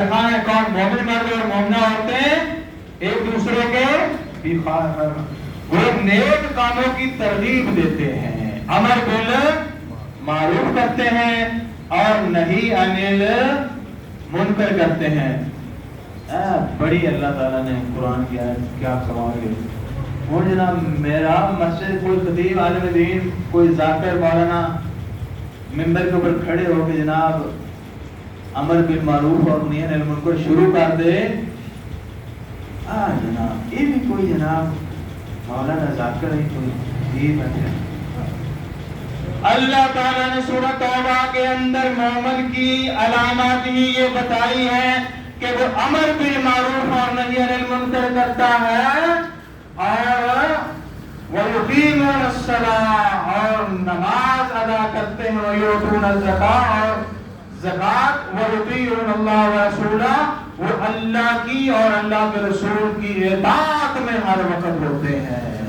کون مومن مرد اور مومنہ عورتیں ایک دوسرے کے بھی خواہر، وہ نیک کاموں کی ترغیب دیتے ہیں، امر بالمعروف کرتے ہیں اور نہی عن المنکر کرتے ہیں۔ بڑی اللہ تعالیٰ نے قرآن کی آیت کیا کمال ہے۔ اور جناب میرا مسجد کوئی خطیب عالم دین کوئی ذاکر مولانا ممبر کے اوپر کھڑے ہو کے جناب امر بالمعروف اور نہی عن المنکر شروع کر دے، جناب یہ بھی کوئی جناب مولانا ذاکر ہی کوئی یہ بات ہے۔ اللہ تعالیٰ نے سورۃ توبہ کے اندر مومن کی علامات ہی یہ بتائی ہے کہ وہ امر بالمعروف اور نہی عن المنکر کرتا ہے اور وَيُقِيمُونَ الصَّلَاةَ اور نماز ادا کرتے ہیں، وَيُؤْتُونَ الزَّكَاةَ اور زکات، وَيُطِيعُونَ اللَّهَ وَرَسُولَهُ وہ اللہ کی اور اللہ کے رسول کی اطاعت میں ہر وقت ہوتے ہیں۔